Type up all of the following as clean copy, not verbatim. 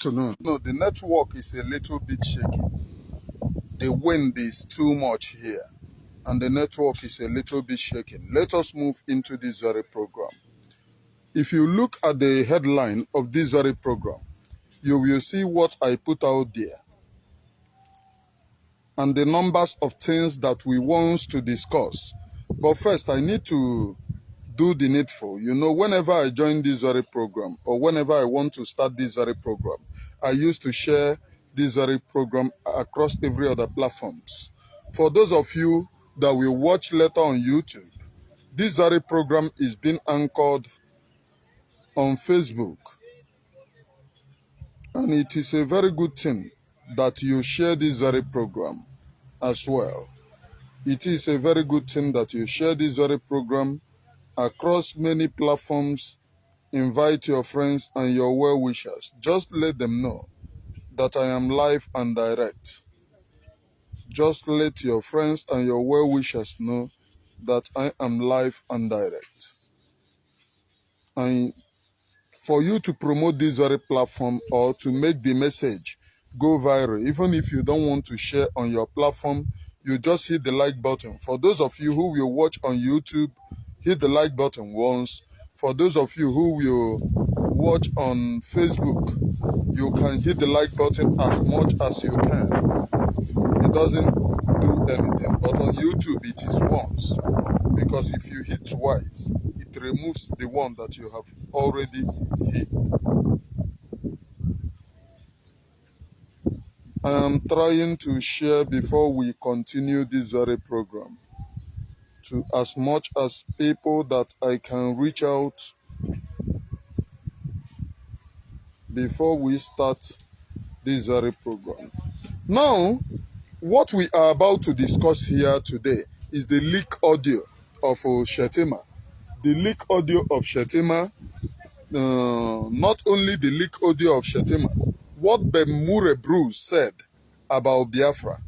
afternoon. No, the network is a little bit shaky. The wind is too much here, and the network is a little bit shaking. Let us move into this very program. If you look at the headline of this very program, you will see what I put out there and the numbers of things that we want to discuss. But first, I need to do the needful. You know, whenever I join this very program or whenever I want to start this very program, I used to share this very program across every other platforms. For those of you that will watch later on YouTube, this very program is being anchored on Facebook. And it is a very good thing that you share this very program as well. It is a very good thing that you share this very program across many platforms. Invite your friends and your well-wishers. Just let them know that I am live and direct. Just let your friends and your well-wishers know that I am live and direct. And for you to promote this very platform or to make the message go viral, even if you don't want to share on your platform, you just hit the like button. For those of you who will watch on YouTube, hit the like button once. For those of you who will watch on Facebook, you can hit the like button as much as you can. It doesn't do anything, but on YouTube it is once, because if you hit twice, it removes the one that you have already hit. I am trying to share before we continue this very program to as much as people that I can reach out before we start this very program. Now, what we are about to discuss here today is the leak audio of Shetima. The leak audio of Shetima, not only the leak audio of Shetima, what Murray Bruce said about Biafra.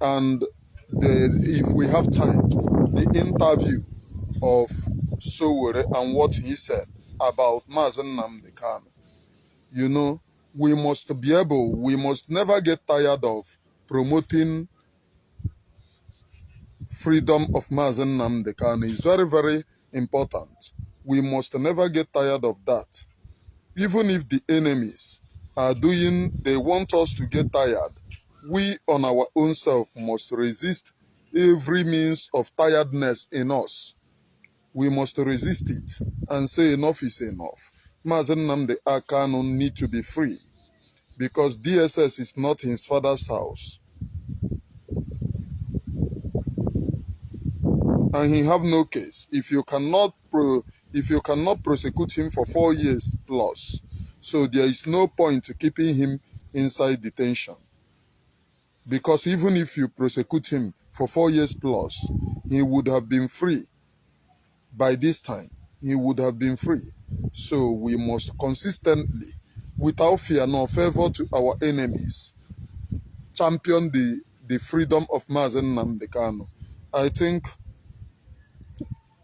And if we have time, the interview of Sowore and what he said about Nnamdi Kanu. You know, we must never get tired of promoting freedom of Nnamdi Kanu. It's very, very important. We must never get tired of that. Even if the enemies they want us to get tired, we on our own self must resist every means of tiredness in us. We must resist it and say enough is enough. Nnamdi Kanu need to be free because DSS is not his father's house. And he have no case. If you cannot prosecute him for 4 years plus, so there is no point to keeping him inside detention. Because even if you prosecute him for 4 years plus, he would have been free. By this time, he would have been free. So we must consistently, without fear nor favor to our enemies, champion the freedom of Nnamdi Kanu. I think,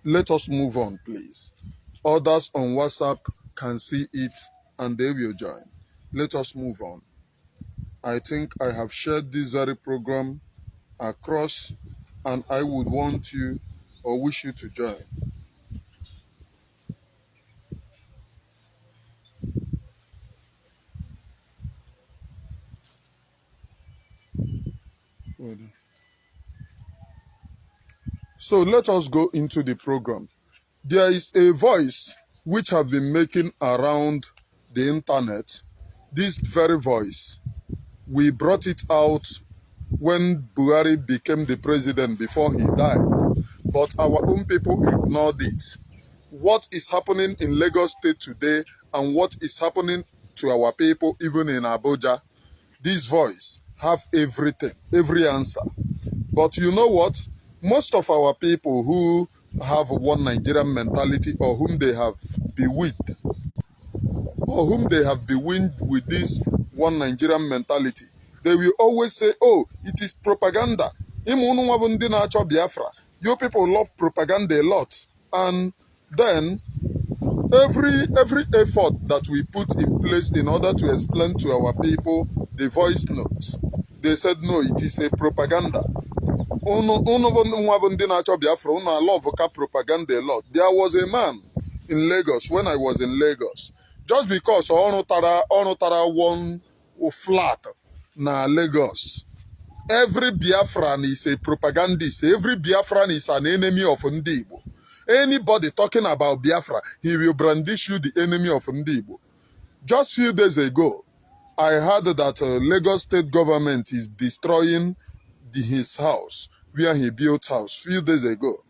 let us move on, please. Others on WhatsApp can see it and they will join. Let us move on. I think I have shared this very program across and I would want you or wish you to join. So let us go into the program. There is a voice which have been making around the internet. This very voice, we brought it out when Buhari became the president before he died. But our own people ignored it. What is happening in Lagos State today and what is happening to our people even in Abuja, this voice have everything, every answer. But you know what? Most of our people who have one Nigerian mentality or whom they have bewitched with this one Nigerian mentality, they will always say, oh, it is propaganda. You people love propaganda a lot. And then Every effort that we put in place in order to explain to our people the voice notes, they said no, it is a propaganda. Biafra, love propaganda a lot. There was a man in Lagos when I was in Lagos. Just because Onotara one flat na Lagos. Every Biafran is a propagandist. Every Biafran is an enemy of Ndi Igbo. Anybody talking about Biafra, he will brandish you the enemy of Ndi Igbo. Just few days ago, I heard that Lagos state government is destroying his house, where he built house, few days ago.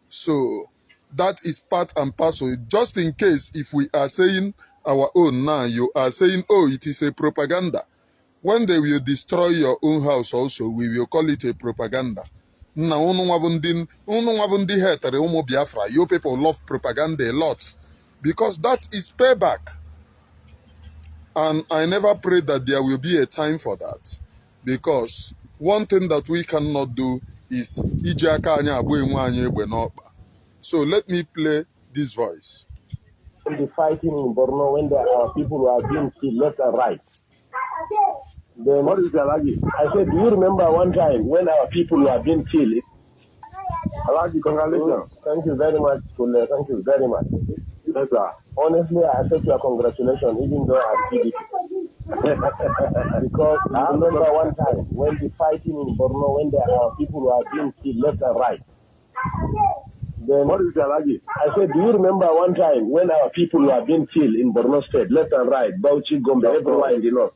So that is part and parcel. Just in case if we are saying our own now, you are saying, oh, it is a propaganda. When they will destroy your own house also, we will call it a propaganda. Now, you people love propaganda a lot because that is payback. And I never prayed that there will be a time for that, because one thing that we cannot do is so let me play this voice. The fighting in Borno when there are people who are being killed left and right. Then what is the Alagi? I said, do you remember one time when our people were being killed? Alagi, congratulations. Thank you very much, Kule. Thank you very much. Yes, sir. Honestly, I accept your congratulations, even though I did it. Because I remember one time when the fighting in Borno, when there are people who are being killed left and right. Then what is the Alagi? I said, do you remember one time when our people were being killed in Borno State, left and right, Bauchi, Gombe, everywhere in the north?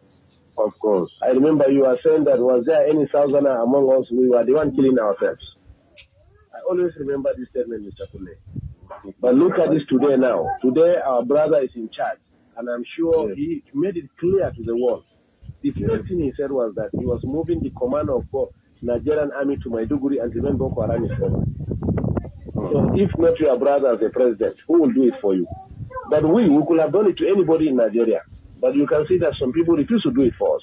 Of course. I remember you were saying that was there any Southerner among us? We were the one killing ourselves. I always remember this statement, Mr. Kule. But look at this today now. Today our brother is in charge, and I'm sure he made it clear to the world. The first thing he said was that he was moving the command of Nigerian army to Maiduguri and when Boko Haram is over. So if not your brother as the president, who will do it for you? But we could have done it to anybody in Nigeria. But you can see that some people refuse to do it for us.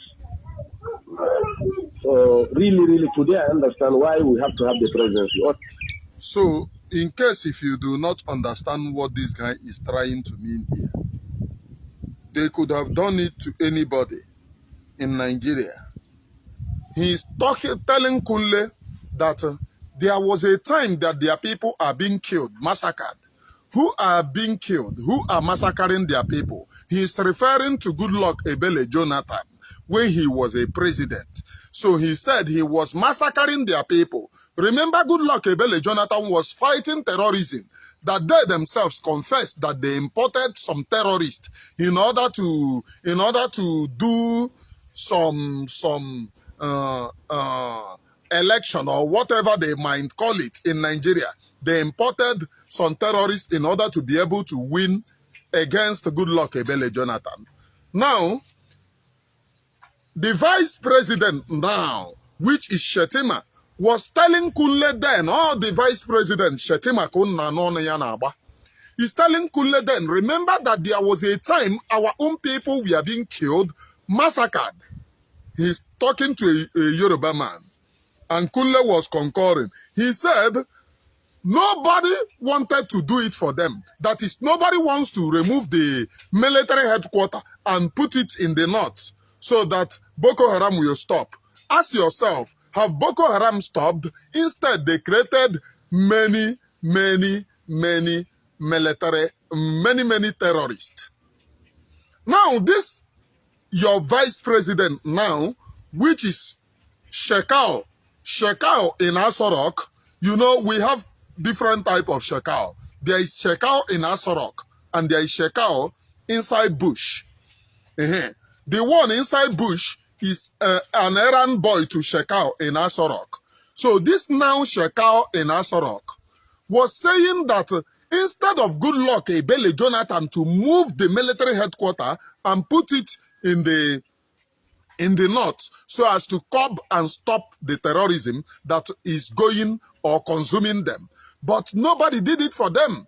So really, today I understand why we have to have the presidency. So, in case if you do not understand what this guy is trying to mean here, they could have done it to anybody in Nigeria. He's telling Kule that there was a time that their people are being killed, massacred. Who are being killed? Who are massacring their people? He's referring to Goodluck Ebele Jonathan when he was a president. So he said he was massacring their people. Remember, Goodluck Ebele Jonathan was fighting terrorism, that they themselves confessed that they imported some terrorists in order to do some election or whatever they might call it in Nigeria. They imported some terrorists in order to be able to win against Goodluck Ebele Jonathan. Now, the vice president now, which is Shetima, was telling Kule then, the vice president, Shetima, he's telling Kule then, remember that there was a time our own people were being killed, massacred. He's talking to a Yoruba man, and Kule was concurring. He said, nobody wanted to do it for them. That is, nobody wants to remove the military headquarters and put it in the north so that Boko Haram will stop. Ask yourself, have Boko Haram stopped? Instead, they created many terrorists. Now, this, your vice president now, which is Shekau in Asorok, you know, we have different type of Shekau. There is Shekau in Asorok, and there is Shekau inside bush. The one inside bush is an errand boy to Shekau in Asorok. So this now Shekau in Asorok was saying that instead of Goodluck Ebele Jonathan to move the military headquarters and put it in the north so as to curb and stop the terrorism that is going or consuming them. But nobody did it for them.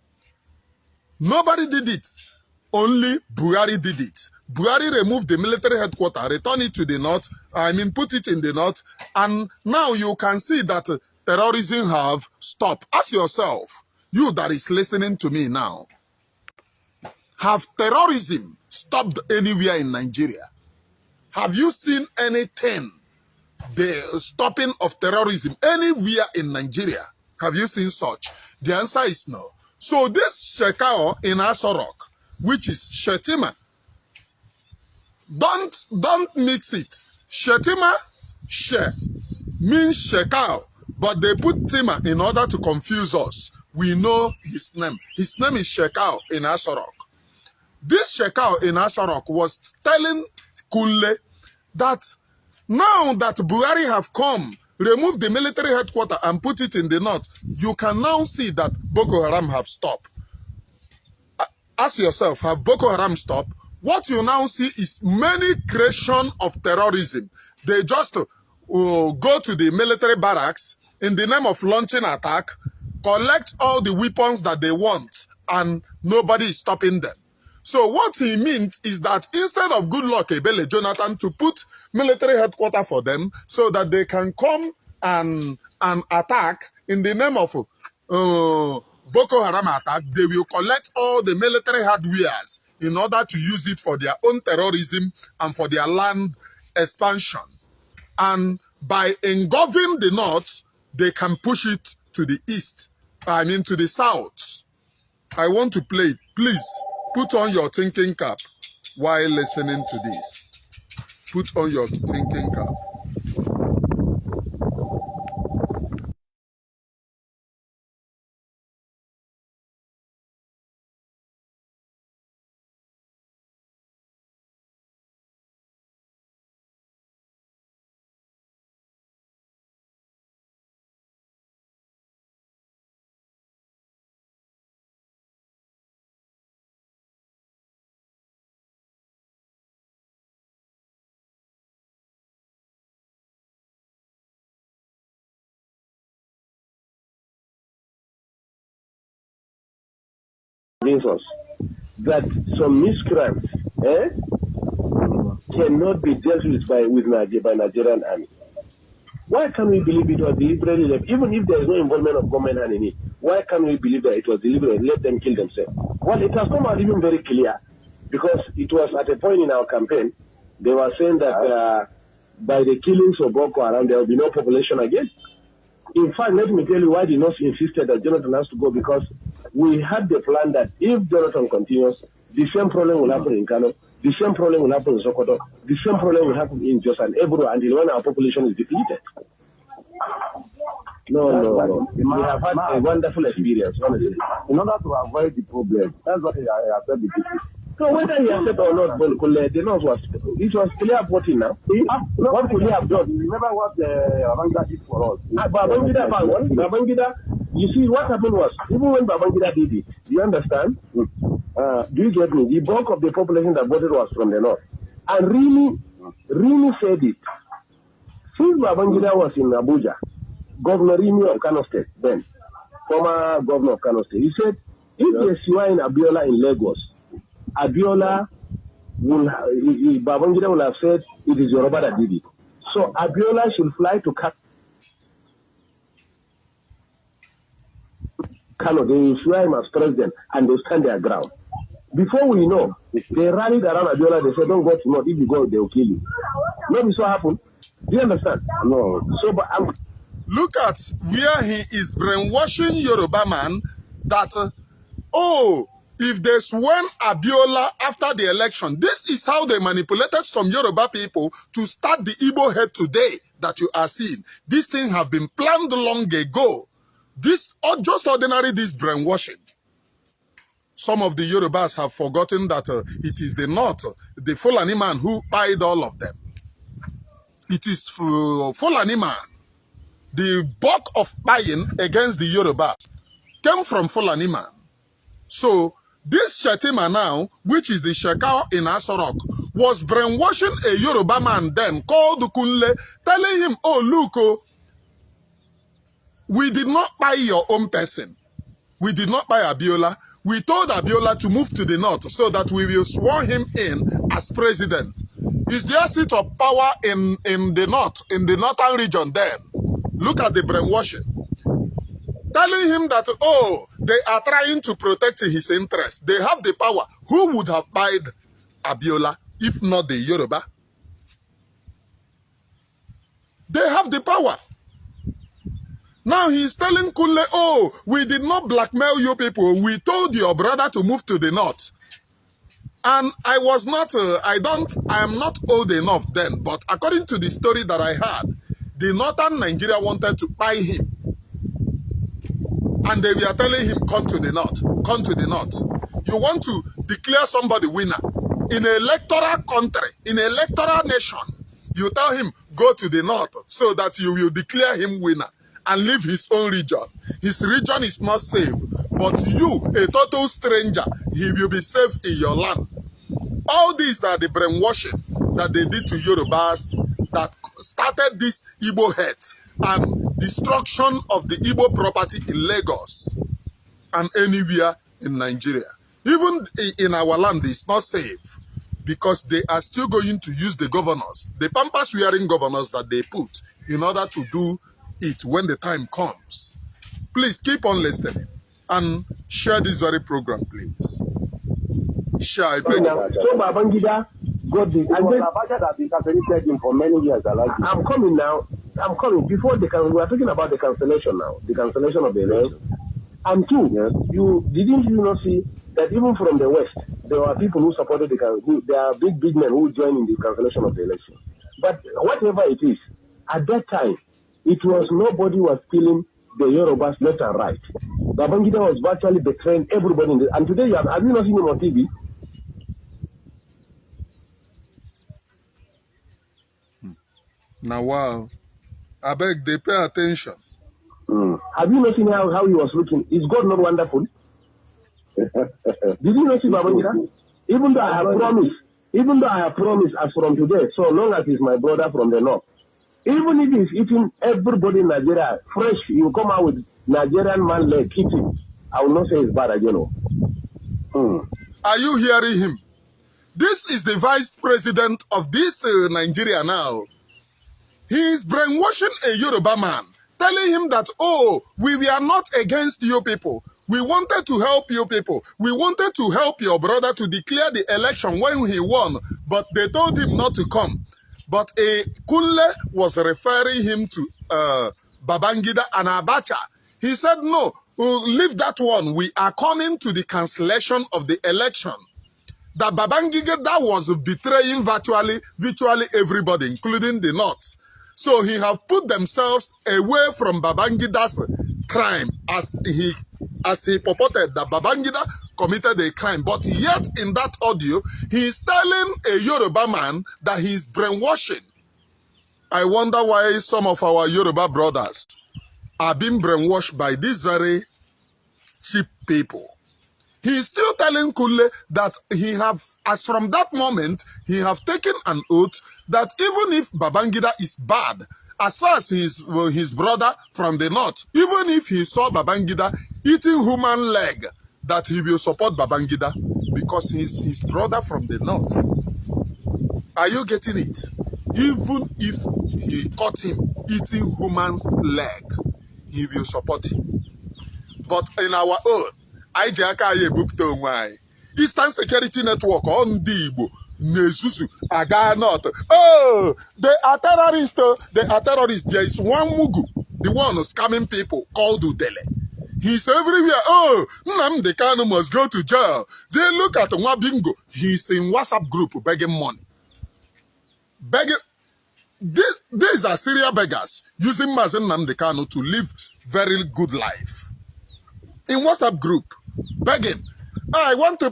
Nobody did it. Only Buhari did it. Buhari removed the military headquarters, returned it to the north, put it in the north, and now you can see that terrorism have stopped. Ask yourself, you that is listening to me now, Have terrorism stopped anywhere in Nigeria? Have you seen anything, the stopping of terrorism anywhere in Nigeria? Have you seen such? The answer is no. So this Shekau in Asorok, which is Shetima, don't mix it. Shetima, she means Shekau, but they put Tima in order to confuse us. We know his name. His name is Shekau in Asorok. This Shekau in Asorok was telling Kunle that now that Buhari have come, remove the military headquarters and put it in the north, you can now see that Boko Haram have stopped. Ask yourself, have Boko Haram stopped? What you now see is many creation of terrorism. They just go to the military barracks in the name of launching attack, collect all the weapons that they want, and nobody is stopping them. So what he means is that instead of Goodluck Ebele Jonathan to put military headquarters for them so that they can come and attack in the name of Boko Haram attack, they will collect all the military hardwares in order to use it for their own terrorism and for their land expansion. And by engulfing the north, they can push it to the east, I mean to the south. I want to play it. Please put on your thinking cap while listening to this. Put on your thinking cap. Us that some miscreants cannot be dealt with by Nigerian army. Why can't we believe it was deliberately left? Even if there is no involvement of government hand in it, why can't we believe that it was deliberate? Let them kill themselves. Well, it has come out even very clear, because it was at a point in our campaign, they were saying that by the killings of Boko Haram, there will be no population again. In fact, let me tell you why the North insisted that Jonathan has to go, because we had the plan that if Jonathan continues, the same problem will happen in Kano, the same problem will happen in Sokoto, the same problem will happen in Jos and Ebro until when our population is depleted. No. We have had a wonderful experience, honestly. In order to avoid the problem, that's what I said the people. So whether he accepted or not, the North was clear voting now. What could he have done? Remember what Babangida did for us? Babangida, you see, what happened was, even when Babangida did it, you understand? Do you get me? The bulk of the population that voted was from the North. And really said it. Since Babangida was in Abuja, Governor Rimi of Kano State, then, former governor of Kano State, he said, if you are in Abiola in Lagos, Abiola Babangida will have said it is Yoruba that did it. So Abiola should fly to Kano. They will fly him as president and they stand their ground. Before we know, they rallied around Abiola. They said, don't go to North. If you go, they will kill you. Maybe so happened. Do you understand? No. So, but look at where he is brainwashing Yoruba man that, if they sworn Abiola after the election, this is how they manipulated some Yoruba people to start the Igbo head today that you are seeing. This thing have been planned long ago. This, or just ordinary, this brainwashing. Some of the Yorubas have forgotten that it is the North, the Fulani man who pied all of them. It is Fulani man. The bulk of buying against the Yorubas came from Fulani man. So this Shetima now, which is the Shekau in Asorok, was brainwashing a Yoruba man then called Kunle, telling him, oh, look, we did not buy your own person. We did not buy Abiola. We told Abiola to move to the north so that we will swear him in as president. Is there seat of power in the north, in the northern region then? Look at the brainwashing. Telling him that, oh, They are trying to protect his interests. They have the power. Who would have buyed Abiola if not the Yoruba? They have the power. Now he's telling Kunle, oh, we did not blackmail you people. We told your brother to move to the north. And I was not, I am not old enough then, but according to the story that I had, the northern Nigeria wanted to buy him. And they were telling him, come to the north, come to the north. You want to declare somebody winner. In an electoral country, in an electoral nation, you tell him, go to the north so that you will declare him winner and leave his own region. His region is not safe, but you, a total stranger, he will be safe in your land. All these are the brainwashing that they did to Yorubas that started this Igbo hate and destruction of the Igbo property in Lagos and anywhere in Nigeria. Even in our land, it's not safe because they are still going to use the governors, the pampas-wearing governors that they put in order to do it when the time comes. Please keep on listening and share this very program, please. Share, I beg you. So Babangida got the... And then Abacha has been cancelled him for many years. I'm coming now. I'm coming. Before we are talking about the cancellation now. The cancellation of the election. And two, didn't you not see that even from the West, there were people who supported there are big men who joined in the cancellation of the election. But whatever it is, at that time, it was nobody was killing the Yorubas left and right. Babangida was virtually betraying everybody. And today, have you not seen him on TV? Now, wow. I beg they pay attention. Have you not seen how he was looking? Is God not wonderful? Did you not see Babangida? Even though I have promised as from today, so long as he's my brother from the north, even if he's eating everybody in Nigeria fresh, you come out with Nigerian man leg eating. I will not say it's bad again. Are you hearing him? This is the vice president of this Nigeria now. He is brainwashing a Yoruba man, telling him that, oh, we were not against you people. We wanted to help you people. We wanted to help your brother to declare the election when he won, but they told him not to come. But Kunle was referring him to Babangida and Abacha. He said, no, leave that one. We are coming to the cancellation of the election. That Babangida was betraying virtually everybody, including the North. So he have put themselves away from Babangida's crime as he purported that Babangida committed a crime. But yet in that audio, he is telling a Yoruba man that he is brainwashing. I wonder why some of our Yoruba brothers are being brainwashed by these very cheap people. He is still telling Kunle that he have, as from that moment, he have taken an oath that even if Babangida is bad, as far as his brother from the north, even if he saw Babangida eating human leg, that he will support Babangida because he's his brother from the north. Are you getting it? Even if he caught him eating human's leg, he will support him. But in our own, Eastern Security Network on Ndi Igbo, Nezuzu, Aga North. Oh, they are terrorists. They are terrorists. There is one Mugu, the one scamming people, called Udele. He's everywhere. Oh, Nnamdi Kanu must go to jail. They look at Nwabingo. He's in WhatsApp group begging money. Begging. These are serial beggars using Mazen Nnamdi Kanu to live very good life. In WhatsApp group, begging. I want to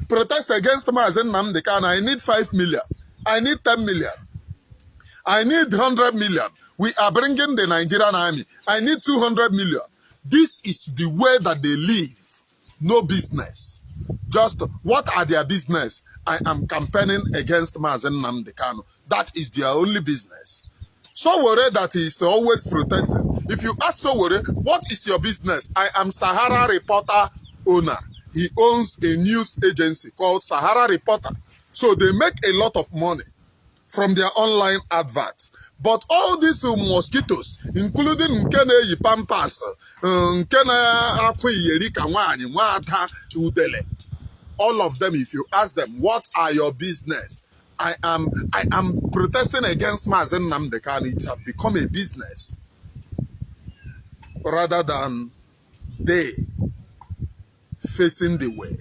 protest against Mazen Nnamdi Kanu. I need 5 million. I need 10 million. I need 100 million. We are bringing the Nigerian army. I need 200 million. This is the way that they live. No business. Just what are their business? I am campaigning against Mazen Nnamdi Kanu. That is their only business. Sowore that is always protesting. If you ask Sowore, what is your business? I am Sahara Reporter owner. He owns a news agency called Sahara Reporter. So they make a lot of money from their online adverts. But all these mosquitoes, including Nkene Pampas, Nkene Akwi Nwanyị, Nwata Udele, all of them, if you ask them, what are your business? I am protesting against Mazen Nnamdi Kanu. It has become a business rather than they facing the way.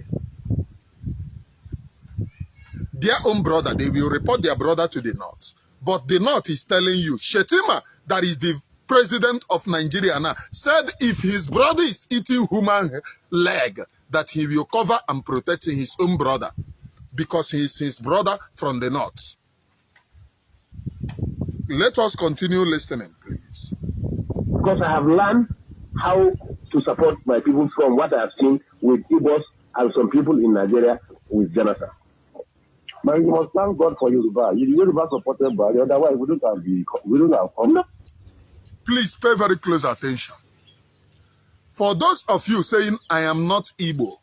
Their own brother, they will report their brother to the North. But the North is telling you, Shetima, that is the president of Nigeria now, said if his brother is eating human leg, that he will cover and protect his own brother because he is his brother from the North. Let us continue listening, please. Because I have learned how to support my people from what I have seen with Igbos and some people in Nigeria with Jonathan. Man, you must thank God for Yoruba. Yoruba supported by otherwise we don't have come. Please pay very close attention. For those of you saying, I am not Igbo.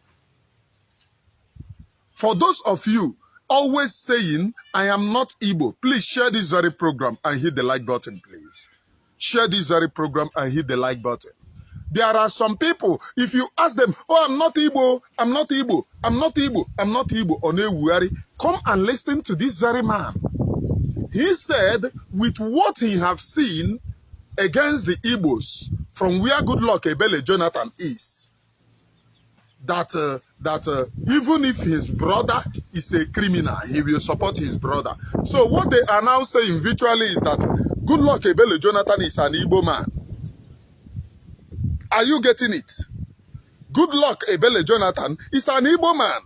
For those of you always saying, I am not Igbo, please share this very program and hit the like button, please. Share this very program and hit the like button. There are some people, if you ask them, oh, I'm not Igbo, I'm not Igbo, I'm not Igbo, I'm not Igbo, Onewuari, come and listen to this very man. He said, with what he have seen against the Igbos, from where Goodluck Ebele Jonathan is, that even if his brother is a criminal, he will support his brother. So what they are now saying virtually is that Goodluck Ebele Jonathan is an Igbo man. Are you getting it? Goodluck Ebele Jonathan is an Igbo man.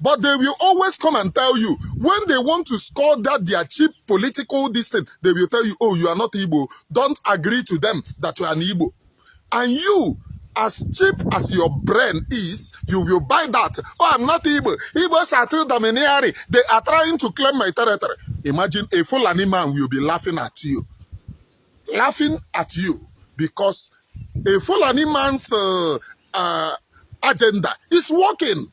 But they will always come and tell you, when they want to score that their cheap political distance, they will tell you, oh, you are not Igbo. Don't agree to them that you are an Igbo. And you, as cheap as your brain is, you will buy that. Oh, I'm not Igbo. Igbos are too domineering. They are trying to claim my territory. Imagine a Fulani man will be laughing at you. Laughing at you because a Fulani man's agenda is working.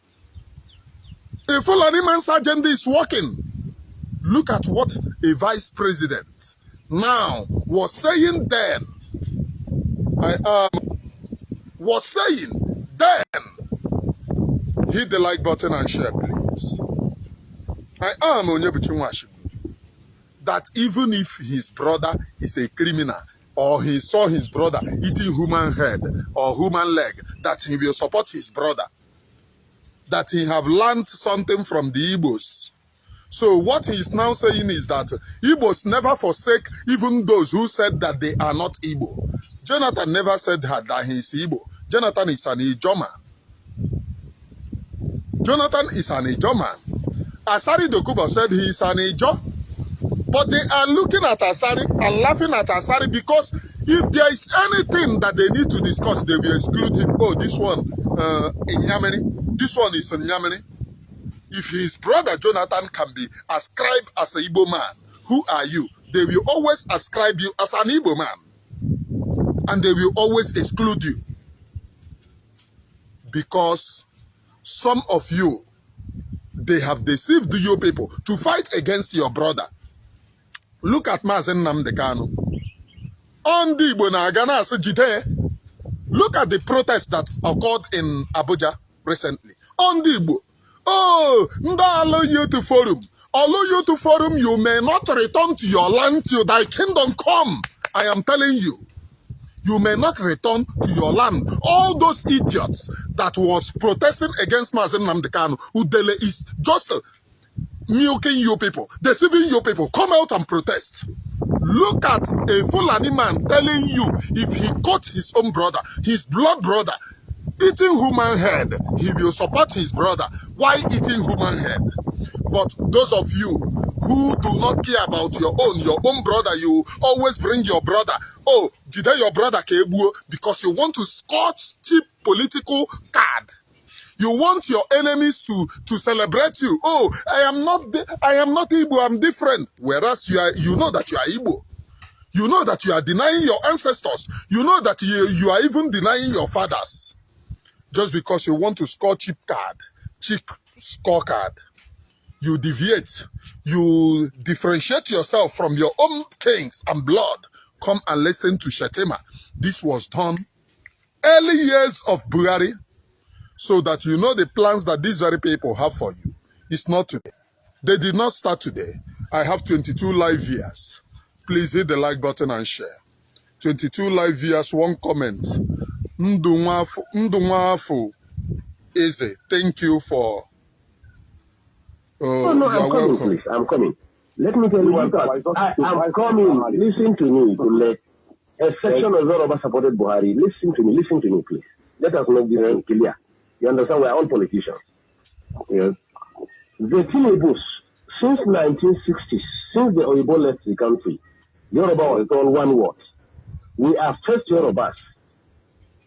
A Fulani man's agenda is working. Look at what a vice president now was saying then. Hit the like button and share, please. I am Onyebuchi. That even if his brother is a criminal, or he saw his brother eating human head or human leg, that he will support his brother. That he have learned something from the Igbos. So what he is now saying is that Igbos never forsake even those who said that they are not Igbo. Jonathan never said that he is Igbo. Jonathan is an Ijo man. Jonathan is an Ijo man. Asari Dokubo said he is an Ijo. But they are looking at Asari and laughing at Asari because if there is anything that they need to discuss, they will exclude him. Oh, this one in Yamani. This one is in Yamani. If his brother Jonathan can be ascribed as an Igbo man, who are you? They will always ascribe you as an Igbo man. And they will always exclude you. Because some of you, they have deceived you people to fight against your brother. Look at Mazen Nnamdi Kanu. Ndi Igbo na Ghana Jide. Look at the protest that occurred in Abuja recently. Ndi Igbo. Oh, allow you to forum. Allow you to forum, you may not return to your land till thy kingdom come. I am telling you. You may not return to your land. All those idiots that was protesting against Mazen Nnamdi Kanu, Udele is just milking you people, deceiving you people. Come out and protest. Look at a Fulani man telling you if he caught his own brother, his blood brother, eating human head, he will support his brother. Why eating human head? But those of you who do not care about your own brother, you always bring your brother. Oh, did your brother Kebuo? Because you want to score cheap political card. You want your enemies to celebrate you. Oh, I am not Igbo, I'm different. Whereas you know that you are Igbo. You know that you are denying your ancestors. You know that you are even denying your fathers. Just because you want to score cheap card, cheap scorecard. you deviate, you differentiate yourself from your own kings and blood. Come and listen to Shetima. This was done early years of Buhari, so that you know the plans that these very people have for you. It's not today. They did not start today. I have 22 live viewers. Please hit the like button and share. 22 live viewers, one comment. Ndunwafu Eze, thank you for... no, I'm coming, welcome. Please. I'm coming. Let me tell you one part. I'm coming. Listen to me. A section of Yoruba supported Buhari. Listen to me, please. Let us make this clear. You understand? We are all politicians. Yes. The Tinebus, since 1960s, since the Oyibo left the country, Yoruba was called one word. We are first Yorubas.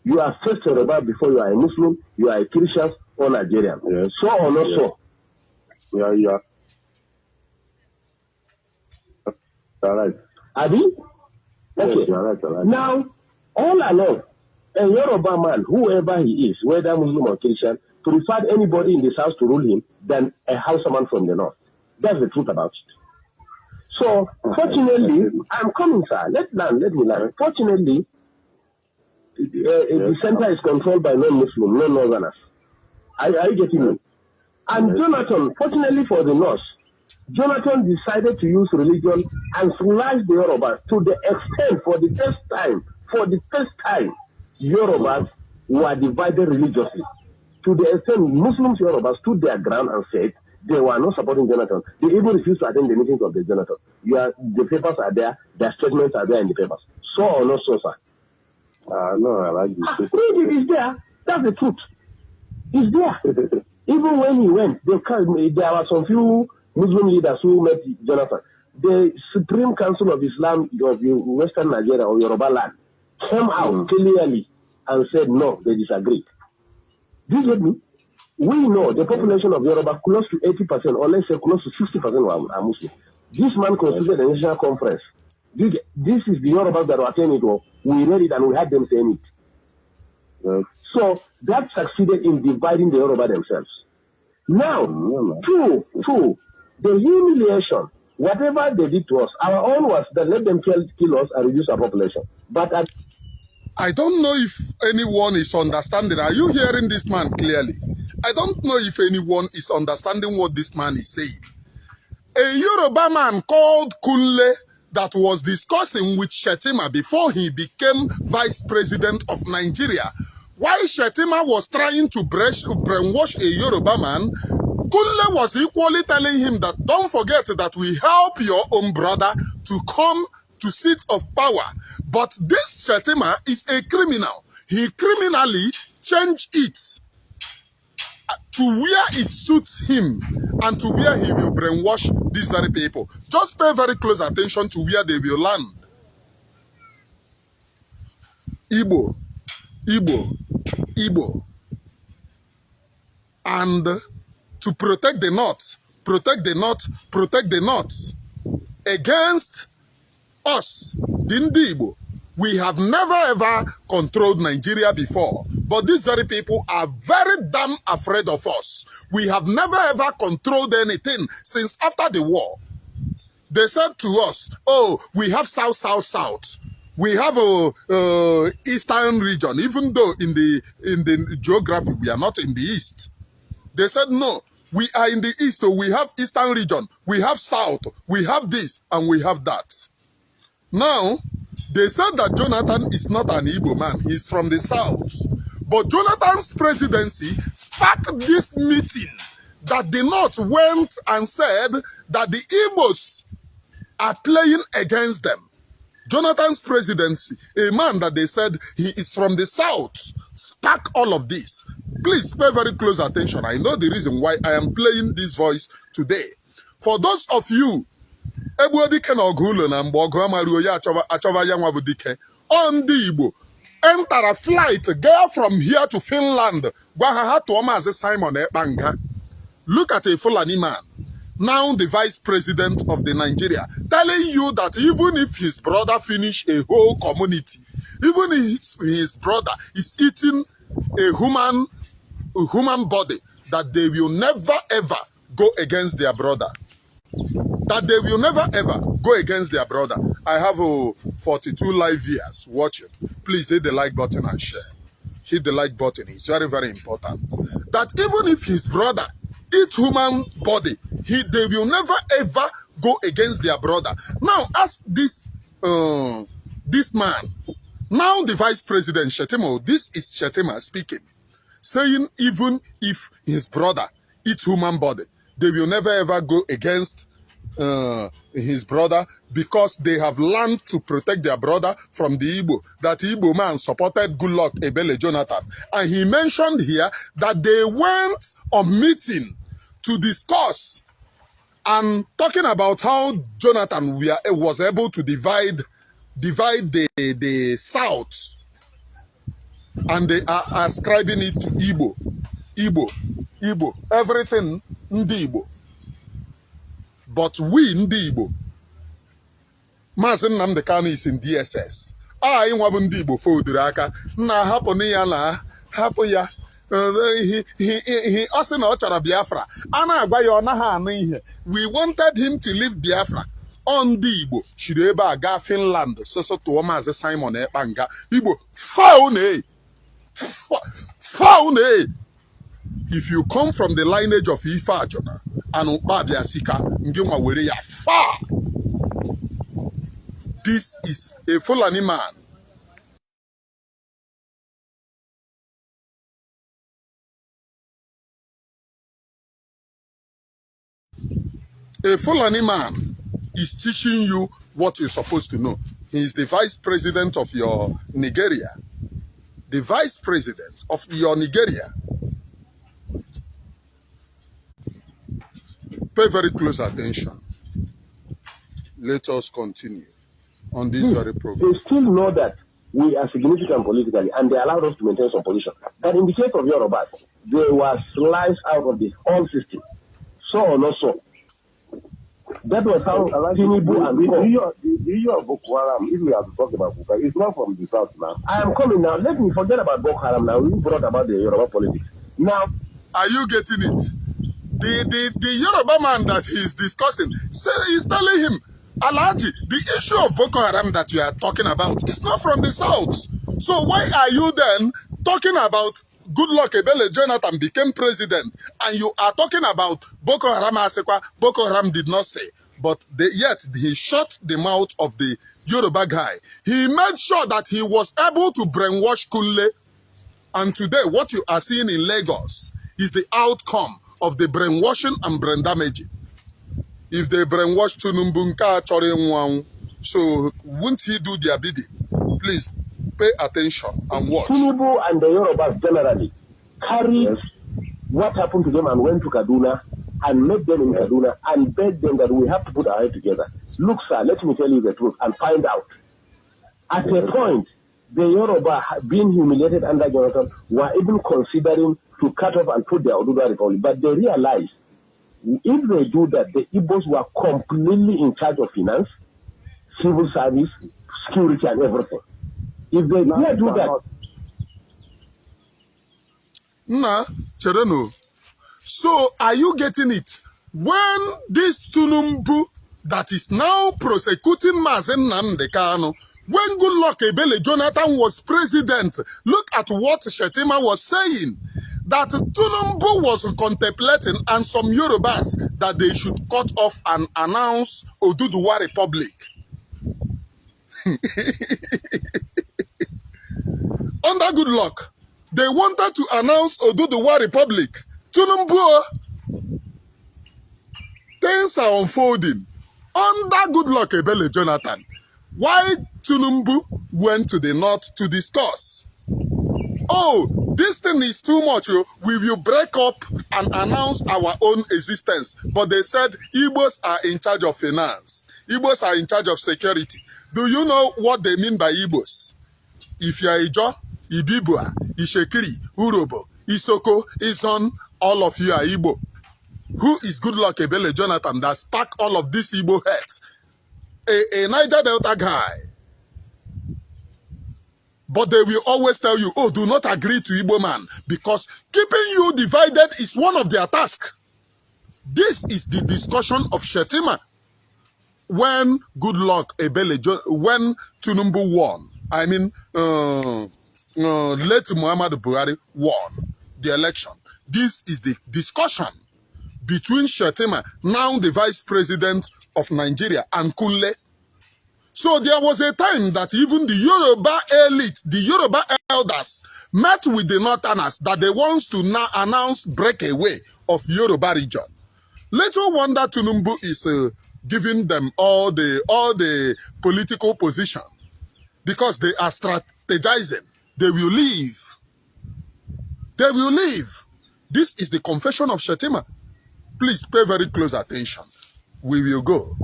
You are first Yoruba before you are a Muslim, you are a Christian or Nigerian. Yes. So or not so? Yeah. All right. Abi? Okay. Yes, all right. Now, all along, a Yoruba man, whoever he is, whether Muslim or Christian, preferred anybody in the south to rule him than a Hausaman from the north. That's the truth about it. So, fortunately, I'm coming, sir. Let me learn. Fortunately, the center is controlled by non-Muslim, non-Northerners. Are you getting me? And Jonathan, fortunately for the North, Jonathan decided to use religion and slash the Yorubas to the extent, for the first time, Yorubas were divided religiously. To the extent Muslims, Yorubas stood their ground and said they were not supporting Jonathan. They even refused to attend the meetings of the Jonathan. The papers are there, their statements are there in the papers. So or not so, sir? No, I like this. It's there. That's the truth. It's there. Even when he went, there were some few Muslim leaders who met Jonathan. The Supreme Council of Islam of Western Nigeria or Yoruba land came out clearly and said no, they disagree. Do you get me? We know the population of Yoruba, close to 80%, or let's say close to 60% are Muslim. This man constituted a national conference. This is the Yorubas that were attending it. We read it and we had them saying it. So that succeeded in dividing the Yoruba themselves. Now, two, the humiliation, whatever they did to us, our own was that let them kill us and reduce our population. But I don't know if anyone is understanding. Are you hearing this man clearly? I don't know if anyone is understanding what this man is saying. A Yoruba man called Kunle that was discussing with Shetima before he became vice president of Nigeria. While Shetima was trying to brainwash a Yoruba man, Kunle was equally telling him that don't forget that we help your own brother to come to seat of power. But this Shetima is a criminal. He criminally changed it to where it suits him and to where he will brainwash these very people. Just pay very close attention to where they will land. Igbo. And to protect the North against us, the Ndi Igbo. We have never ever controlled Nigeria before, but these very people are very damn afraid of us. We have never ever controlled anything since after the war. They said to us, oh, we have South. We have a Eastern region, even though in the geography we are not in the East. They said, no, we are in the East, so we have Eastern region, we have South, we have this, and we have that. Now, they said that Jonathan is not an Igbo man, he's from the South. But Jonathan's presidency sparked this meeting that the North went and said that the Igbos are playing against them. Jonathan's presidency, a man that they said he is from the South, sparked all of this. Please pay very close attention. I know the reason why I am playing this voice today. For those of you, on Ndi Igbo, enter a flight, go from here to Finland. Look at a Fulani man, now the vice president of the Nigeria, telling you that even if his brother finish a whole community, even if his brother is eating a human body, that they will never ever go against their brother. That they will never ever go against their brother. I have 42 live viewers watching. Please hit the like button and share. Hit the like button. It's very, very important. That even if his brother eats human body, they will never ever go against their brother. Now, as this man, now the Vice President Shetima, this is Shetima speaking, saying even if his brother eats human body, they will never ever go against his brother because they have learned to protect their brother from the Igbo. That Igbo man supported Goodluck Ebele Jonathan. And he mentioned here that they went on meeting to discuss and talking about how Jonathan was able to divide the South, and they are ascribing it to Igbo, everything Ndi Igbo. But we Ndi Igbo, Maazị Nnamdi Kanu is in DSS. Anyị nwa bụ Ndi Igbo foduru aka na hapụ ya na hapụ ya. Ọ sị na ọ chọrọ Biafra. A na-agwa ya ọ naghị anụ ihe. We wanted him to leave Biafra. Ndị Igbo shiri ebe a gaa Finland soso tụọ Maazị Simon Ekpanga. Igbo foul. If you come from the lineage of Ife Ajona and Ukpabia Sika, Ngewa were ya far. This is a Fulani man. A Fulani man is teaching you what you're supposed to know. He is the vice president of your Nigeria. The vice president of your Nigeria. Pay very close attention. Let us continue on this very program. They still know that we are significant politically, and they allowed us to maintain some position. But in the case of Yorubas, they were sliced out of the whole system. So or not so. That was how Tinubu and the issue of Boko Haram, if we have to talk about Boko Haram, it's not from the south now. I am coming now. Let me forget about Boko Haram now. We brought about the Yoruba politics. Now, are you getting it? The Yoruba man that he's discussing, he's telling him, Alhaji, the issue of Boko Haram that you are talking about is not from the south. So why are you then talking about Goodluck Ebele Jonathan became president and you are talking about Boko Haram Asekwa? Boko Haram did not say, but yet he shut the mouth of the Yoruba guy. He made sure that he was able to brainwash Kunle. And today what you are seeing in Lagos is the outcome of the brainwashing and brain damaging. If they brainwash Tunumbunka Chore, so won't he do their bidding? Please pay attention and watch. Tinubu and the Yorubas generally carried what happened to them and went to Kaduna and met them in Kaduna and begged them that we have to put our head together. Look, sir, let me tell you the truth and find out. At a point, the Yoruba, being humiliated under Jonathan, were even considering to cut off and put their Oduduwa Republic. But they realized if they do that, the Igbos were completely in charge of finance, civil service, security, and everything. If they dare do that. Nah, Chereno. So, are you getting it? When this Tunumbu that is now prosecuting Mazen Nnamdi Kanu, when Goodluck Ebele Jonathan was president, look at what Shetima was saying. That Tunumbu was contemplating, and some Yorubas, that they should cut off and announce Oduduwa Republic. Under Goodluck, they wanted to announce Oduduwa Republic. Tunumbu, things are unfolding. Under Goodluck Ebele Jonathan, why Tunumbu went to the north to discuss? Oh, this thing is too much. We will break up and announce our own existence. But they said Igbos are in charge of finance. Igbos are in charge of security. Do you know what they mean by Igbos? If you are Ijo, Ibibua, Ishekiri, Urobo, Isoko, Izon, all of you are Igbo. Who is Goodluck Ebele Jonathan that sparked all of these Igbo heads? A Niger Delta guy. But they will always tell you, oh, do not agree to Igbo man, because keeping you divided is one of their tasks. This is the discussion of Shetima when when Tinubu won. I mean, late Muhammad Buhari won the election. This is the discussion between Shetima, now the vice president of Nigeria, and Kunle. So there was a time that even the Yoruba elite, the Yoruba elders, met with the Northerners that they want to now announce breakaway of Yoruba region. Little wonder Tinubu is giving them all the political position because they are strategizing. They will leave. They will leave. This is the confession of Shetima. Please pay very close attention. We will go.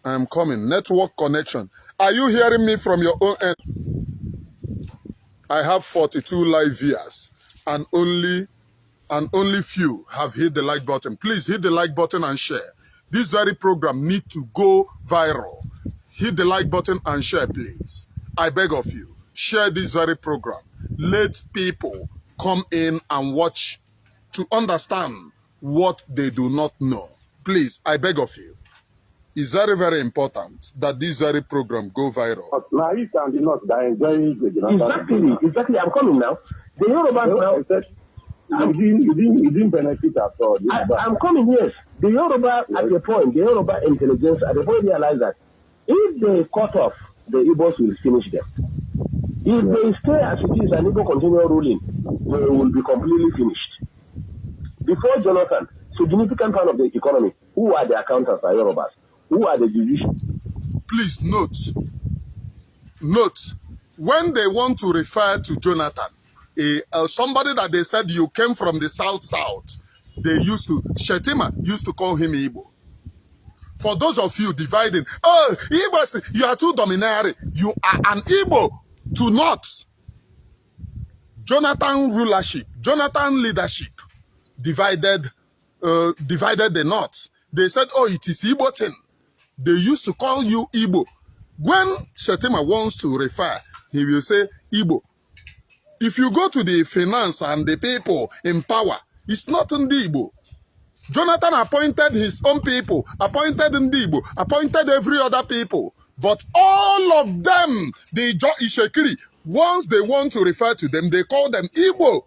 I am coming. Network connection. Are you hearing me from your own end? I have 42 live viewers and only few have hit the like button. Please hit the like button and share. This very program need to go viral. Hit the like button and share, please. I beg of you. Share this very program. Let people come in and watch to understand what they do not know. Please, I beg of you. It's very, very important that this very program go viral. Now, you can do not die enjoying the Exactly. I'm coming now. The Yoruba now. You didn't benefit at all. I'm coming, yes. The Yoruba, at the point, the Yoruba intelligence, at the point, realize that if they cut off, the Igbos will finish them. If they stay as it is and Igbo continue ruling, they will be completely finished. Before Jonathan, significant part of the economy, who are the accountants are Yorubas? Who are the judicial? Please note, when they want to refer to Jonathan, somebody that they said you came from the south, Shetima used to call him Igbo. For those of you dividing, oh, Igbo, you are too domineering. You are an Igbo to not. Jonathan rulership, Jonathan leadership divided the North. They said, oh, it is Igbo thing. They used to call you Igbo. When Shetima wants to refer, he will say Igbo. If you go to the finance and the people in power, it's not Ndi Igbo. Jonathan appointed his own people, appointed Ndi Igbo, appointed every other people. But all of them, the Ishekiri, once they want to refer to them, they call them Igbo.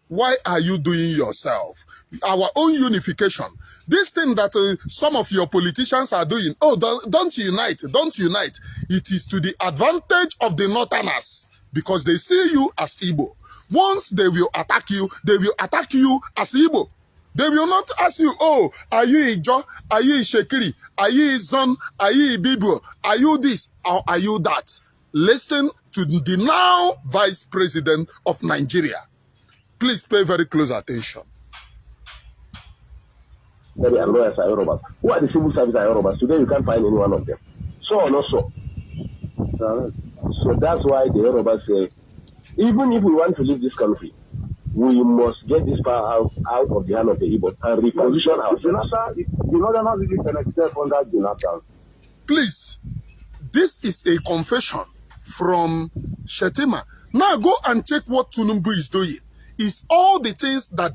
Why are you doing yourself? Our own unification. This thing that some of your politicians are doing, oh, don't unite, don't unite. It is to the advantage of the Northerners because they see you as Igbo. Once they will attack you as Igbo. They will not ask you, oh, are you Ijo? Are you Ishekiri? Are you Izon? Are you Ibibo? Are you this? Or are you that? Listen to the now Vice President of Nigeria. Please pay very close attention. Very lawyers are Yorubas. Who are the civil service are Yorubas? Today you can't find any one of them. So or not so. So that's why the Yorubas say, even if we want to leave this country, we must get this power out of the hand of the Igbo and reposition ourselves. The Northerners really benefited from that Jonathan. Please, this is a confession from Shetima. Now go and check what Tinubu is doing. It's all the things that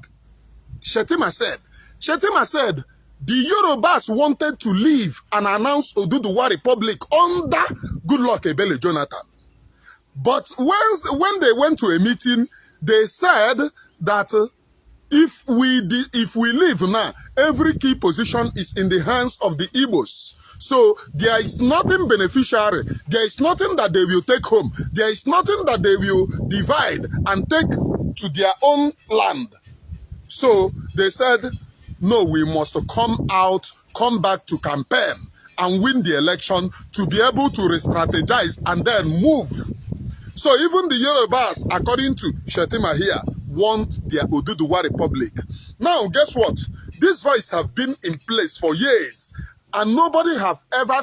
Shetima said. Shetima said the Yorubas wanted to leave and announce Oduduwa Republic under Goodluck Ebele Jonathan. But when they went to a meeting, they said that if we leave now, every key position is in the hands of the Igbos. So there is nothing beneficiary. There is nothing that they will take home. There is nothing that they will divide and take to their own land. So they said, no, we must come back to campaign and win the election to be able to re-strategize and then move. So even the Yorubas, according to Shetima here, want their Oduduwa Republic. Now, guess what? These voices have been in place for years, and nobody have ever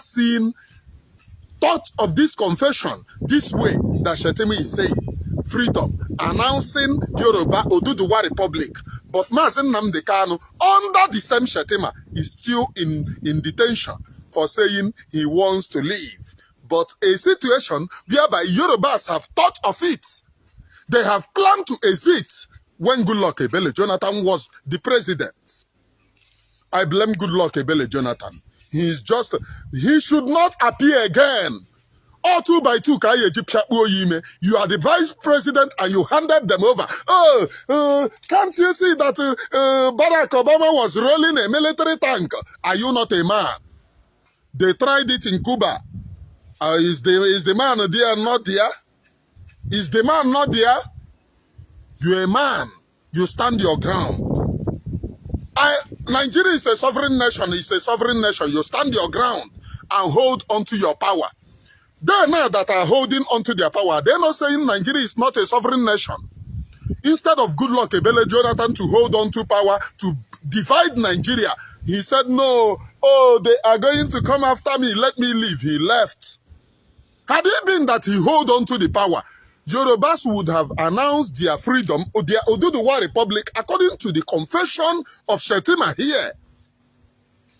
thought of this confession this way that Shetima is saying. Freedom, announcing Yoruba Oduduwa Republic. But Mazen Nnamdi Kanu, under the same Shetima, is still in detention for saying he wants to leave. But a situation whereby Yorubas have thought of it. They have planned to exit when Goodluck Ebele Jonathan was the president. I blame Goodluck Ebele Jonathan. He should not appear again. All 2 by 2, you are the vice president and you handed them over. Can't you see that Barack Obama was rolling a military tank? Are you not a man? They tried it in Cuba. Is the man there not there? Is the man not there? You're a man. You stand your ground. Nigeria is a sovereign nation. It's a sovereign nation. You stand your ground and hold on to your power. They now that are holding onto their power, they're not saying Nigeria is not a sovereign nation. Instead of Goodluck Ebele Jonathan to hold on to power, to divide Nigeria, he said, no, they are going to come after me, let me leave. He left. Had it been that he held on to the power, Yorubas would have announced their freedom, or their Oduduwa Republic, according to the confession of Shetima here.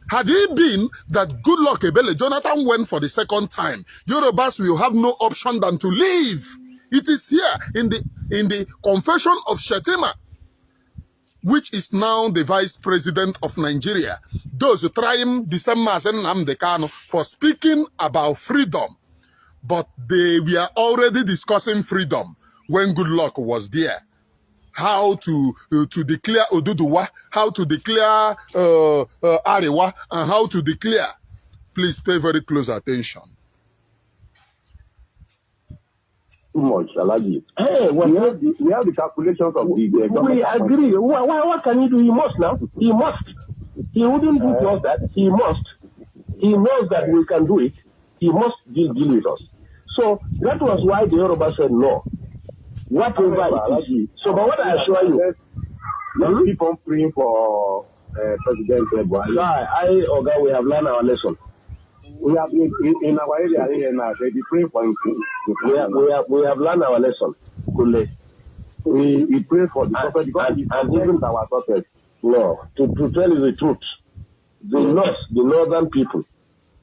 Had it been that Goodluck Ebele Jonathan went for the second time, Yorubas will have no option than to leave. It is here in the confession of Shetima, which is now the vice president of Nigeria. Those trying the same as Nnamdi Kanu for speaking about freedom. But they were already discussing freedom when Goodluck was there. How to declare Oduduwa, how to declare Arewa, and how to declare. Please pay very close attention. Too much, Alagi. Hey, we have the calculations of the We agree. What can he do? He must now. He must. He wouldn't do just that. He must. He knows that we can do it. He must deal with us. So that was why the Yoruba said no. Whatever it is. So, but what I assure you, let's keep on praying for President Buhari. Oga, we have learned our lesson. We have in our area here now. They be praying for him. We have learned our lesson. We pray for the prophet because and even our prophet. No, to tell you the truth, the North, the northern people,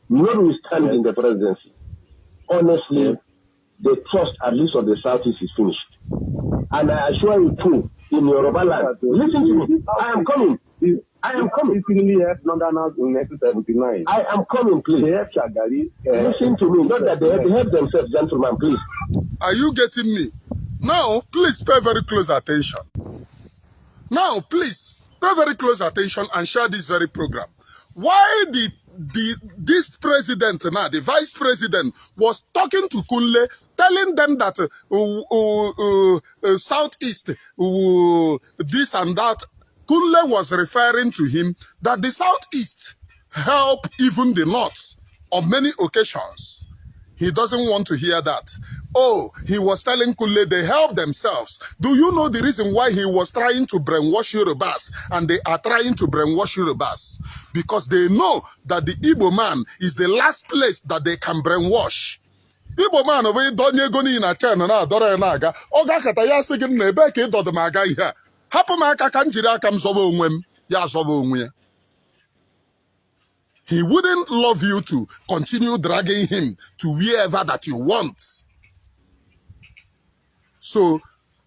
notwithstanding in the presidency, honestly, the trust at least of the Southeast is finished. And I assure you too, in Yoruba land, listen to me. I am coming. I am coming. He helped Northerners in 1979. I am coming, please. They helped Shagari. Listen to me. Not that they help themselves, gentlemen, please. Are you getting me? Now, please pay very close attention. Now, please pay very close attention and share this very program. Why did this president now, the vice president, was talking to Kunle, telling them that Southeast, this and that. Kunle was referring to him that the Southeast help even the North on many occasions. He doesn't want to hear that. Oh, he was telling Kunle they help themselves. Do you know the reason why he was trying to brainwash Yorubas and they are trying to brainwash Yorubas? Because they know that the Igbo man is the last place that they can brainwash. Igbo man over donye goni na chen na adore na aga. Oga kata ya sị gị na ebe ka ịdọdụ m aga ihe a. Hapụ m aka ka m jiri aka m zọba onwe m. Ya zọba onwe ya. He wouldn't love you to continue dragging him to wherever that you want. So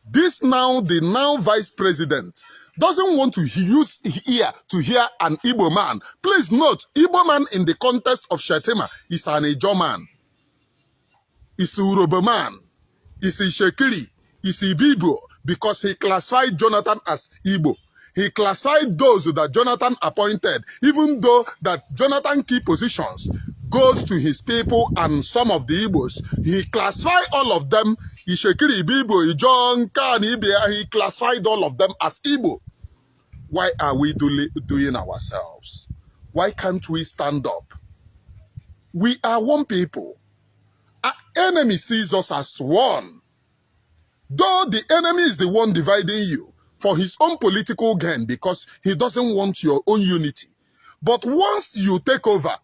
this now, the now vice president doesn't want to use ear to hear an Igbo man. Please note, Igbo man in the context of Shetima is an Ijo man. Is a Urobo man. Is a Shekiri. Is a Bibo. Because he classified Jonathan as Igbo. He classified those that Jonathan appointed, even though that Jonathan key positions goes to his people and some of the Igbos. He classified all of them, Ishekiri, Bibo, Ijon, Kan, Ibia, he classified all of them as Igbo. Why are we doing ourselves? Why can't we stand up? We are one people. Our enemy sees us as one. Though the enemy is the one dividing you, for his own political gain because he doesn't want your own unity. But once you take over,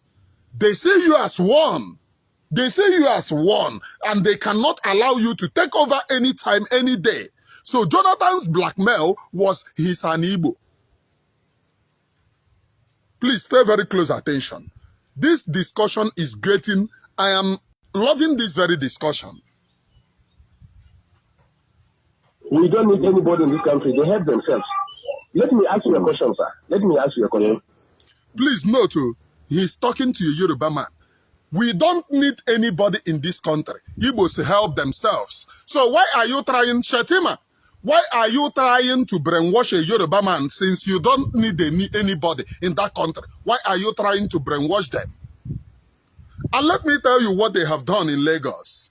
they see you as one. They see you as one, and they cannot allow you to take over anytime, any day. So Jonathan's blackmail was he's an Igbo. Please pay very close attention. This discussion is getting, I am loving this very discussion. We don't need anybody in this country. They help themselves. Let me ask you a question, sir. Let me ask you a question. Please note, he's talking to a Yoruba man. We don't need anybody in this country. Igbos help themselves. So why are you trying, Shetima? Why are you trying to brainwash a Yoruba man since you don't need anybody in that country? Why are you trying to brainwash them? And let me tell you what they have done in Lagos.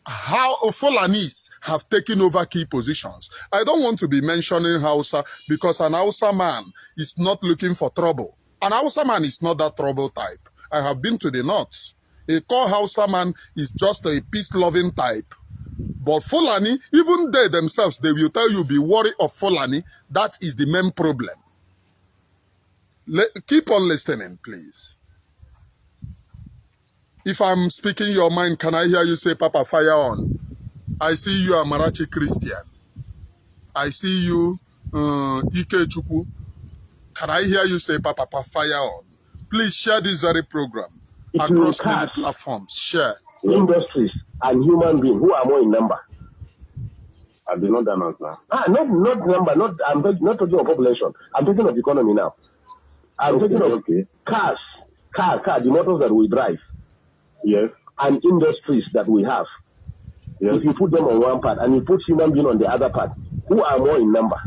How Fulanis have taken over key positions. I don't want to be mentioning Hausa because an Hausa man is not looking for trouble. An Hausa man is not that trouble type. I have been to the north. A core Hausa man is just a peace-loving type. But Fulani, even they themselves, they will tell you, be worried of Fulani. That is the main problem. Keep on listening, please. If I'm speaking your mind, can I hear you say, Papa, fire on? I see you are Marachi Christian. I see you, Ike Chukwu. Can I hear you say, Papa, fire on? Please share this very program across many platforms. Share. Industries and human beings who are more in number. I did not announce now. Not number. I'm not talking of population. I'm talking of economy now. I'm talking of cars, the motors that we drive. Yes. And industries that we have. Yes. If you put them on one part and you put human being on the other part, who are more in number?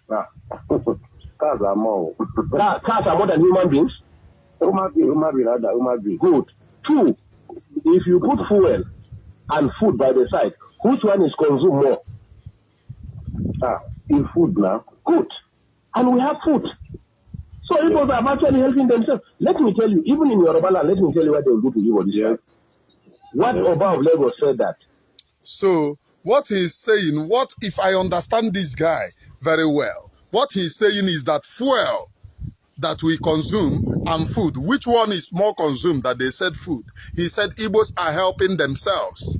Cars are more. Cars are more than human beings? Human being. Good. Two, if you put fuel and food by the side, which one is consumed more? In food now. Good. And we have food. So people are actually helping themselves. Let me tell you, even in Yoruba land, let me tell you what they will do to you this time. What Oba of Lagos said that. So what he's saying, what if I understand this guy very well, what he's saying is that fuel that we consume and food, which one is more consumed? That they said food. He said Igbos are helping themselves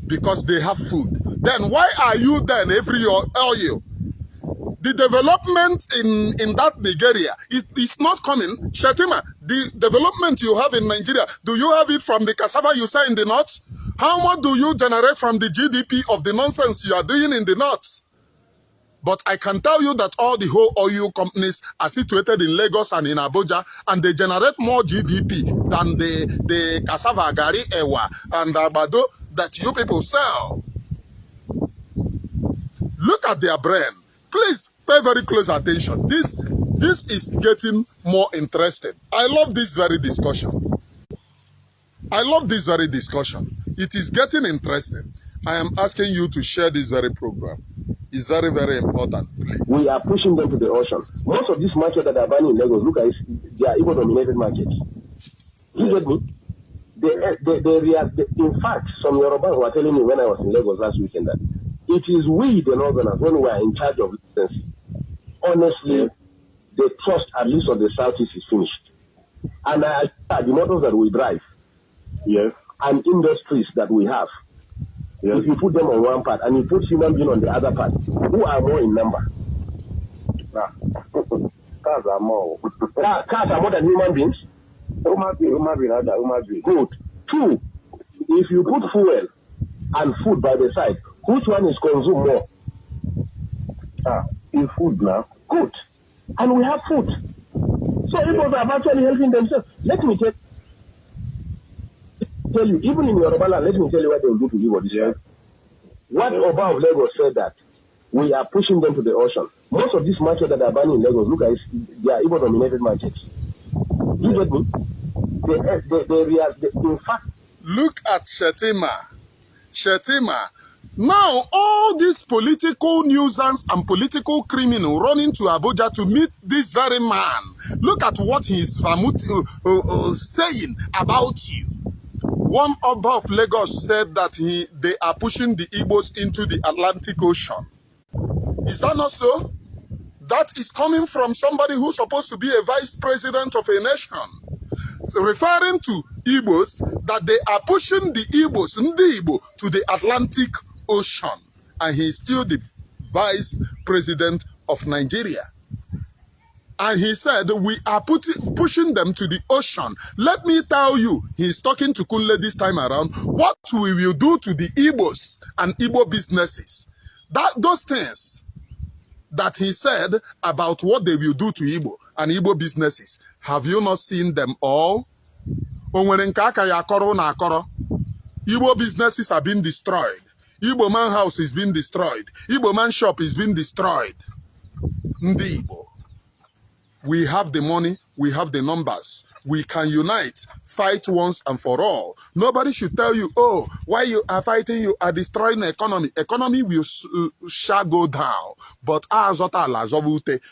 because they have food. Then why are you then every oil? The development in that Nigeria is not coming. Shetima, the development you have in Nigeria, do you have it from the cassava you sell in the north? How much do you generate from the GDP of the nonsense you are doing in the north? But I can tell you that all the whole oil companies are situated in Lagos and in Abuja, and they generate more GDP than the cassava, gari, ewa, and abado that you people sell. Look at their brain. Please pay very close attention. This is getting more interesting. I love this very discussion. I love this very discussion. It is getting interesting. I am asking you to share this very program. It's very, very important. Please. We are pushing them to the ocean. Most of these markets that are burning in Lagos, look at it, they are Igbo-dominated markets. You get me? In fact, some Yorubas were telling me when I was in Lagos last weekend that it is we, the Northerners, when we are in charge of license. Honestly, the trust, at least on the Southeast, is finished. And the motors that we drive, and industries that we have, if you put them on one part and you put human being on the other part, who are more in number? Cars are more. Cars are more than human beings? Human being. Good. Two, if you put fuel and food by the side, which one is consumed more? In food now. Good. And we have food. So people are actually helping themselves. Let me tell you, even in Yoruba land, let me tell you what they will do to you this year. What Oba of Lagos said that we are pushing them to the ocean. Most of these markets that are burning in Lagos, look at it, they are Igbo-dominated markets. You get me? In fact, look at Shetima. Shetima. Now, all these political nuisance and political criminal running to Abuja to meet this very man. Look at what he's saying about you. One Oba of Lagos said that they are pushing the Igbos into the Atlantic Ocean. Is that not so? That is coming from somebody who's supposed to be a vice president of a nation. So referring to Igbos, that they are pushing the Igbos, Ndi Igbo, to the Atlantic Ocean. And he's still the vice president of Nigeria. And he said, we are pushing them to the ocean. Let me tell you, he's talking to Kunle this time around, what we will do to the Igbos and Igbo businesses. Those things that he said about what they will do to Igbo and Igbo businesses, have you not seen them all? Igbo businesses have been destroyed. Igbo man house is being destroyed. Igbo man shop is being destroyed. Ndi Igbo. We have the money, we have the numbers. We can unite, fight once and for all. Nobody should tell you, oh, why you are fighting, you are destroying the economy. Economy will shall go down. But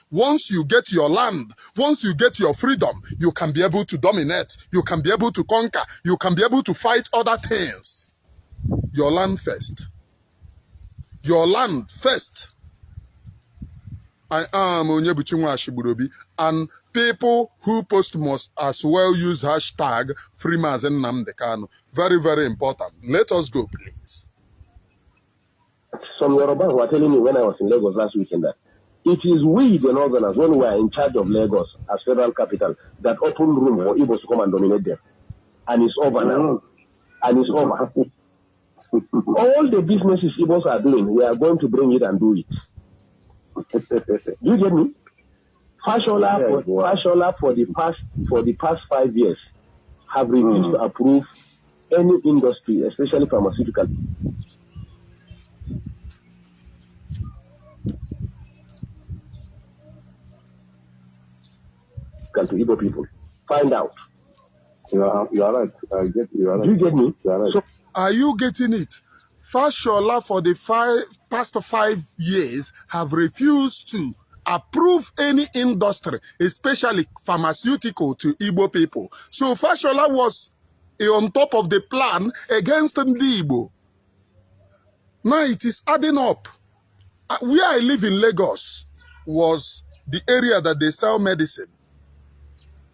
once you get your land, once you get your freedom, you can be able to dominate, you can be able to conquer, you can be able to fight other things. Your land first. Your land first. I am Onyebuchinwa Ashiburobi, and people who post must as well use hashtag Freemason Nnamdi Kanu. Very, very important. Let us go, please. Some Yoruba were telling me when I was in Lagos last weekend that it is we, the Northerners, when we are in charge of Lagos as federal capital, that open room for Igbos to come and dominate them. And it's over now. And it's over. All the businesses Igbos are doing, we are going to bring it and do it. Do you get me? Fashola for the past 5 years have refused to approve any industry, especially pharmaceutical, to Igbo people. Find out. You are right. You are right. Do you get me? You are right. So, are you getting it? Fashola for the past 5 years have refused to approve any industry, especially pharmaceutical, to Igbo people. So Fashola was on top of the plan against Ndi Igbo. Now it is adding up. Where I live in Lagos was the area that they sell medicine.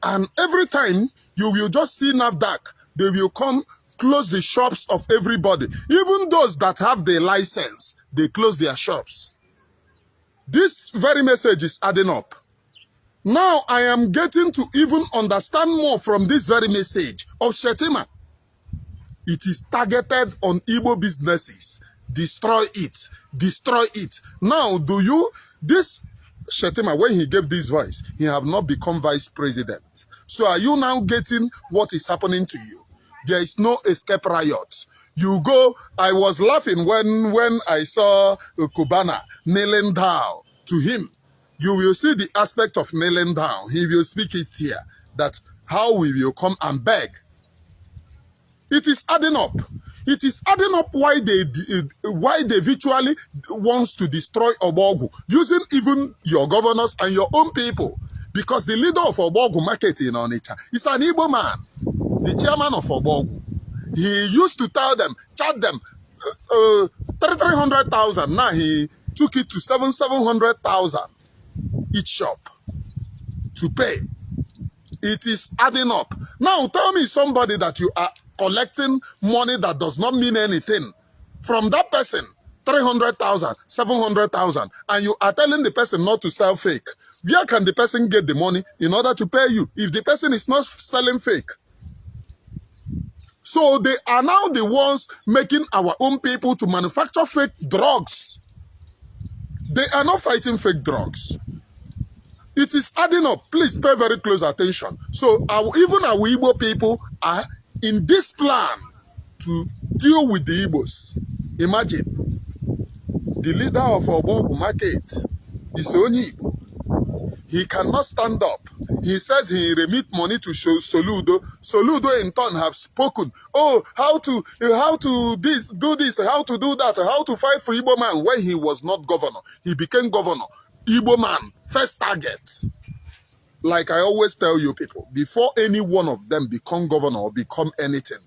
And every time you will just see NAFDAC, they will come close the shops of everybody. Even those that have the license, they close their shops. This very message is adding up. Now I am getting to even understand more from this very message of Shetima. It is targeted on Igbo businesses. Destroy it. Destroy it. Now, this Shetima, when he gave this voice, he have not become vice president. So are you now getting what is happening to you? There is no escape riot. You go, I was laughing when I saw Kubana kneeling down to him. You will see the aspect of kneeling down. He will speak it here, that how we will come and beg. It is adding up. It is adding up why they virtually wants to destroy Obogu, using even your governors and your own people. Because the leader of Obogu market in Onitsha is an Igbo man, the chairman of Obogu. He used to tell them, charge them 300,000. Now he took it to 700,000 each shop to pay. It is adding up. Now tell me somebody that you are collecting money that does not mean anything from that person, 300,000, 700,000, and you are telling the person not to sell fake. Where can the person get the money in order to pay you if the person is not selling fake? So they are now the ones making our own people to manufacture fake drugs. They are not fighting fake drugs. It is adding up. Please pay very close attention. So even our Igbo people are in this plan to deal with the Igbos. Imagine, the leader of Obogu market is only Igbo. He cannot stand up. He said he remit money to Soludo. Soludo in turn have spoken. Oh, how to do this, how to do that, how to fight for Igbo man. When he was not governor, he became governor. Igbo man, first target. Like I always tell you people, before any one of them become governor or become anything,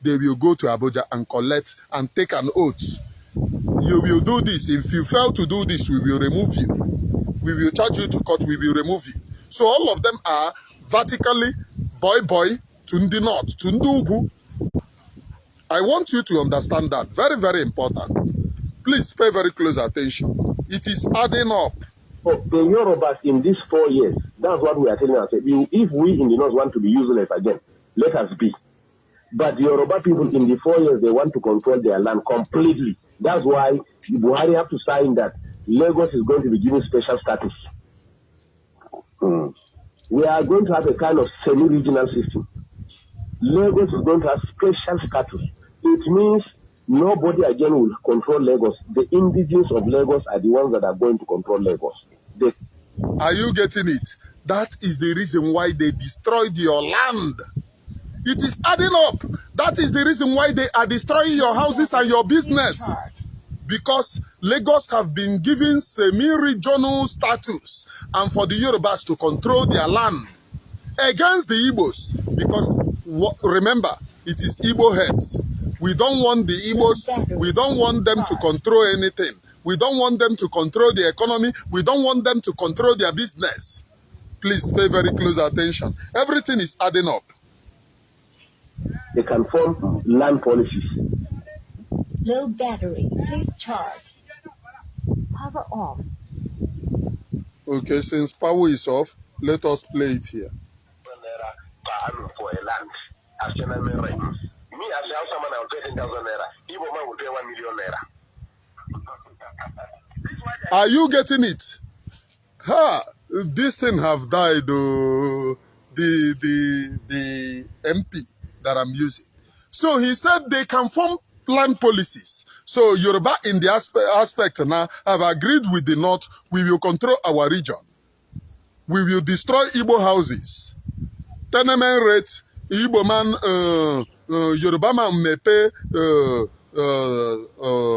they will go to Abuja and collect and take an oath. You will do this. If you fail to do this, we will remove you. We will charge you to court. We will remove you. So all of them are vertically boy to Ndi North, to Ndi Ugu. I want you to understand that. Very, very important. Please pay very close attention. It is adding up. The Yorubas in these 4 years, that's what we are telling ourselves. If we in the North want to be useless again, let us be. But the Yoruba people in the 4 years, they want to control their land completely. That's why Buhari have to sign that Lagos is going to be given special status. We are going to have a kind of semi-regional system. Lagos is going to have special status. It means nobody again will control Lagos. The indigenes of Lagos are the ones that are going to control Lagos. Are you getting it? That is the reason why they destroyed your land. It is adding up. That is the reason why they are destroying your houses and your business. Because Lagos have been given semi-regional status and for the Yorubas to control their land against the Igbos. Because remember, it is Igbo heads. We don't want the Igbos, we don't want them to control anything. We don't want them to control the economy. We don't want them to control their business. Please pay very close attention. Everything is adding up. They can form land policies. Low battery, please charge. Power off. Okay, since power is off, let us play it here. For a land, as me, as someone I will pay 10,000 naira. Igbo man will pay 1 million naira. Are you getting it? Ha! This thing have died, oh, the MP that I'm using. So he said they can form land policies. So Yoruba in the aspect now have agreed with the North, we will control our region. We will destroy Igbo houses. Tenement rate, Igbo man, Yoruba man may pay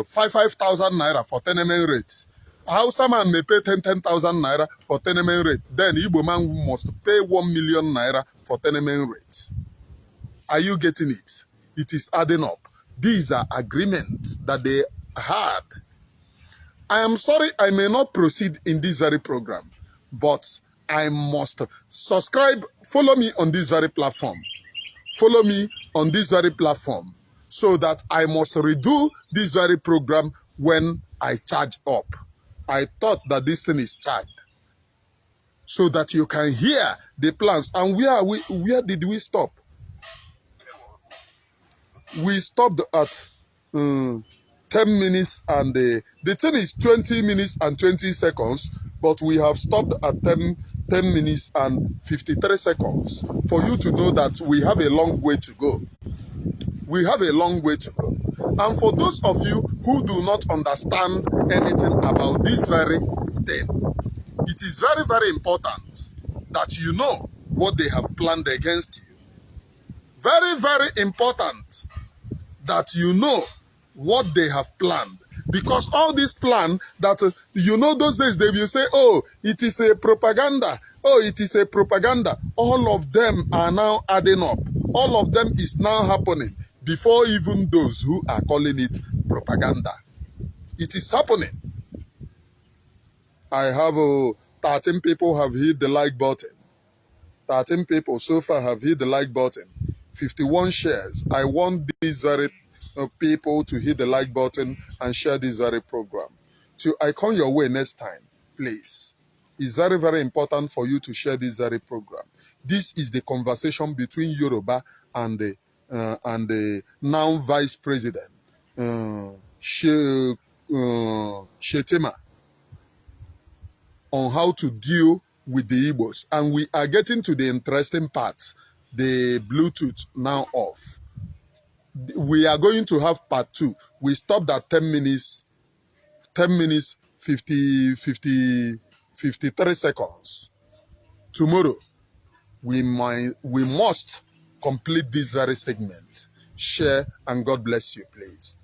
5,000 naira for tenement rate. Hausa man may pay 10,000 naira for tenement rate. Then Igbo man must pay 1 million naira for tenement rate. Are you getting it? It is adding up. These are agreements that they had. I am sorry I may not proceed in this very program, but I must subscribe, follow me on this very platform. Follow me on this very platform so that I must redo this very program when I charge up. I thought that this thing is charged so that you can hear the plans. And where did we stop? We stopped at 10 minutes and the thing is 20 minutes and 20 seconds, but we have stopped at 10 minutes and 53 seconds for you to know that we have a long way to go. We have a long way to go. And for those of you who do not understand anything about this very thing, it is very, very important that you know what they have planned against you. Very, very important that you know what they have planned. Because all this plan that, you know, those days they will say, oh, it is a propaganda. Oh, it is a propaganda. All of them are now adding up. All of them is now happening before even those who are calling it propaganda. It is happening. I have 13 people have hit the like button. 13 people so far have hit the like button. 51 shares. I want these very people to hit the like button and share this very program. So I come your way next time, please. It's very, very important for you to share this very program. This is the conversation between Yoruba and the now Vice President, Shetima, on how to deal with the Igbos. And we are getting to the interesting part, the Bluetooth now off. We are going to have part 2. We stopped at 10 minutes 53 seconds. Tomorrow, we must complete this very segment. Share and God bless you, please.